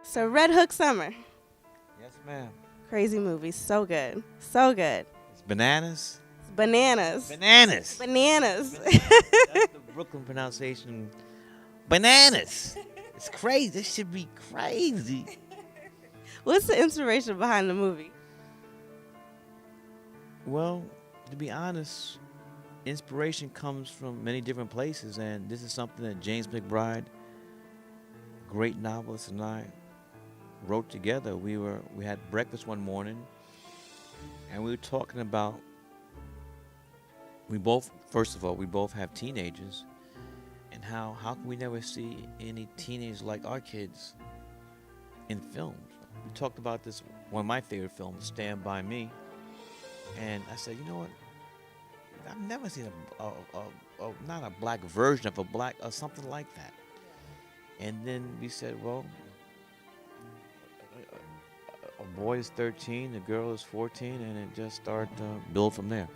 So Red Hook Summer. Yes, ma'am. Crazy movie. So good. So good. It's bananas. Bananas. Bananas. Bananas. That's the Brooklyn pronunciation. Bananas. It's crazy. This should be crazy. What's the inspiration behind the movie? Well, to be honest, inspiration comes from many different places, and this is something that James McBride, great novelist, and I wrote together. We had breakfast one morning, and we were talking about we both have teenagers, and how can we never see any teenagers like our kids in films? We talked about this, one of my favorite films, Stand By Me, and I said, you know what? I've never seen not a black version of a black or something like that. And then we said, well, a boy is 13, the girl is 14, and it just started to build from there.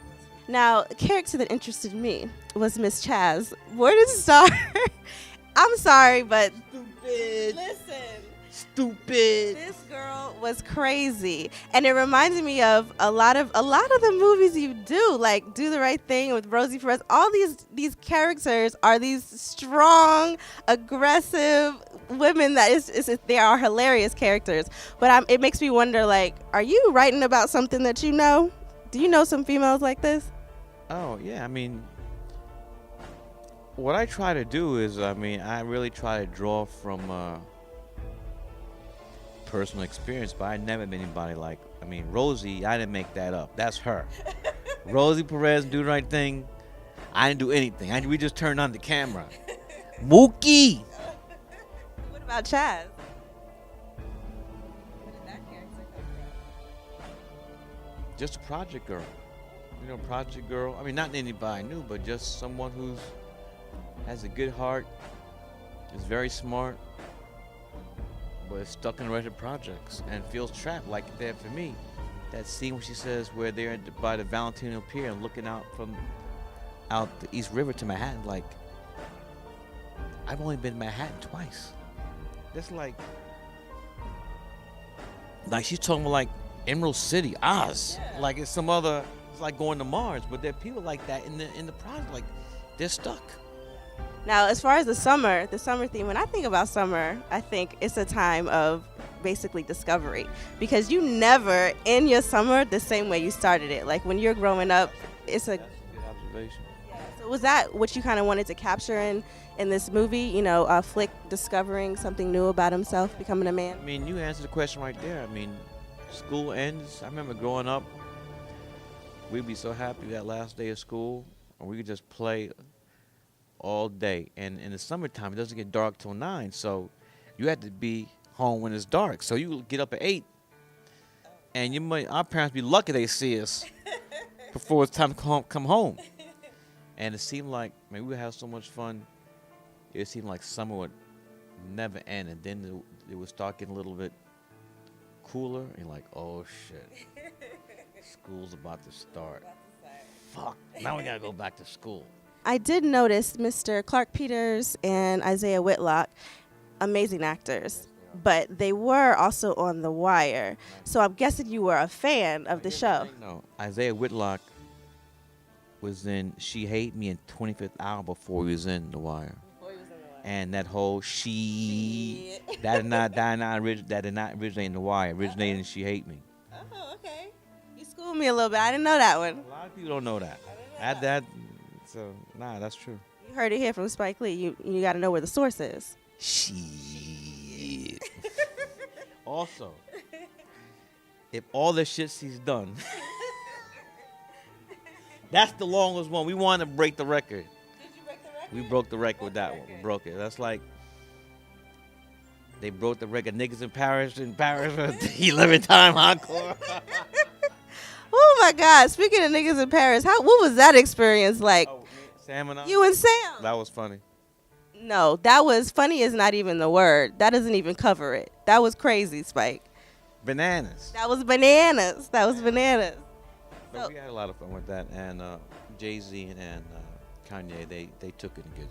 Now, a character that interested me was Miss Chaz. Where did it start? I'm sorry, but Stupid. listen. Stupid. This girl was crazy, and it reminded me of a lot of the movies you do, like Do the Right Thing with Rosie Perez. All these characters are these strong, aggressive women that they are hilarious characters. But it makes me wonder, like, are you writing about something that you know? Do you know some females like this? Oh, yeah. I mean, what I try to do is, I really try to draw from personal experience, but I never met anybody like, Rosie, I didn't make that up. That's her. Rosie Perez, Do the Right Thing. I didn't do anything. We just turned on the camera. Mookie. What about Chaz? Where did that character come from? Just a project girl. Project girl. Not anybody I knew, but just someone who has a good heart, is very smart, but is stuck in wretched projects and feels trapped, like that for me. That scene where she says where they're by the Valentino Pier and looking out the East River to Manhattan, like, I've only been to Manhattan twice. That's like she's talking about like Emerald City, Oz. Yeah. Like it's like going to Mars, but there are people like that in the project, like they're stuck. Now, as far as the summer theme, when I think about summer, I think it's a time of basically discovery, because you never end your summer the same way you started it. Like when you're growing up, That's a good observation. Yeah. So was that what you kind of wanted to capture in this movie? Flick discovering something new about himself, becoming a man? You answered the question right there. School ends. I remember growing up, we'd be so happy that last day of school, or we could just play all day. And in the summertime, it doesn't get dark till 9, so you had to be home when it's dark. So you get up at 8, and our parents be lucky they see us before it's time to come home. And it seemed like, we would have so much fun. It seemed like summer would never end, and then it would start getting a little bit cooler, and like, oh shit, school's about to start. Fuck, now we gotta go back to school. I did notice Mr. Clark Peters and Isaiah Whitlock, amazing actors, but they were also on The Wire. So I'm guessing you were a fan of the show. No, Isaiah Whitlock was in She Hate Me in 25th Hour before he was in The Wire. And that whole that did not originate in The Wire. Originated in She Hate Me. Oh, okay. You schooled me a little bit. I didn't know that one. A lot of people don't know that. So that's true. You heard it here from Spike Lee. You got to know where the source is. Shit. Also, if all the shit she's done, that's the longest one. We want to break the record. We broke the record with that one. We broke it. That's like they broke the record. Niggas in Paris with the 11 time encore. Oh my God! Speaking of niggas in Paris, what was that experience like? Oh, Sam and I. You and Sam. That was funny. No, that was funny. Is not even the word. That doesn't even cover it. That was crazy, Spike. Bananas. That was bananas. But we had a lot of fun with that, and Jay-Z and Kanye, they took it in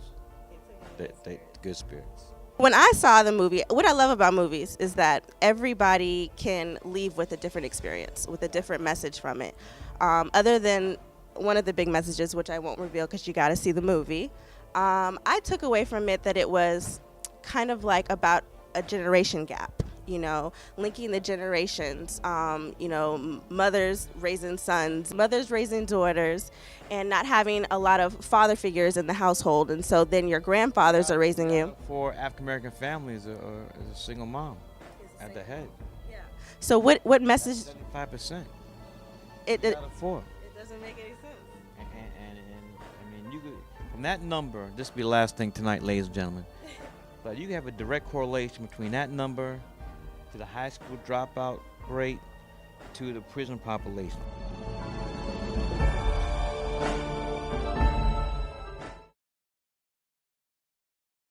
good spirits. When I saw the movie, what I love about movies is that everybody can leave with a different experience, with a different message from it. Other than one of the big messages, which I won't reveal because you got to see the movie, I took away from it that it was kind of like about a generation gap. Linking the generations, mothers raising sons, mothers raising daughters, and not having a lot of father figures in the household. And so then your grandfathers are raising you. For African American families, is a single mom at the head. Yeah. So what message? 75%. It Out of 4. It doesn't make any sense. And I mean, you could, from that number, this will be the last thing tonight, ladies and gentlemen, but you have a direct correlation between that number to the high school dropout rate to the prison population.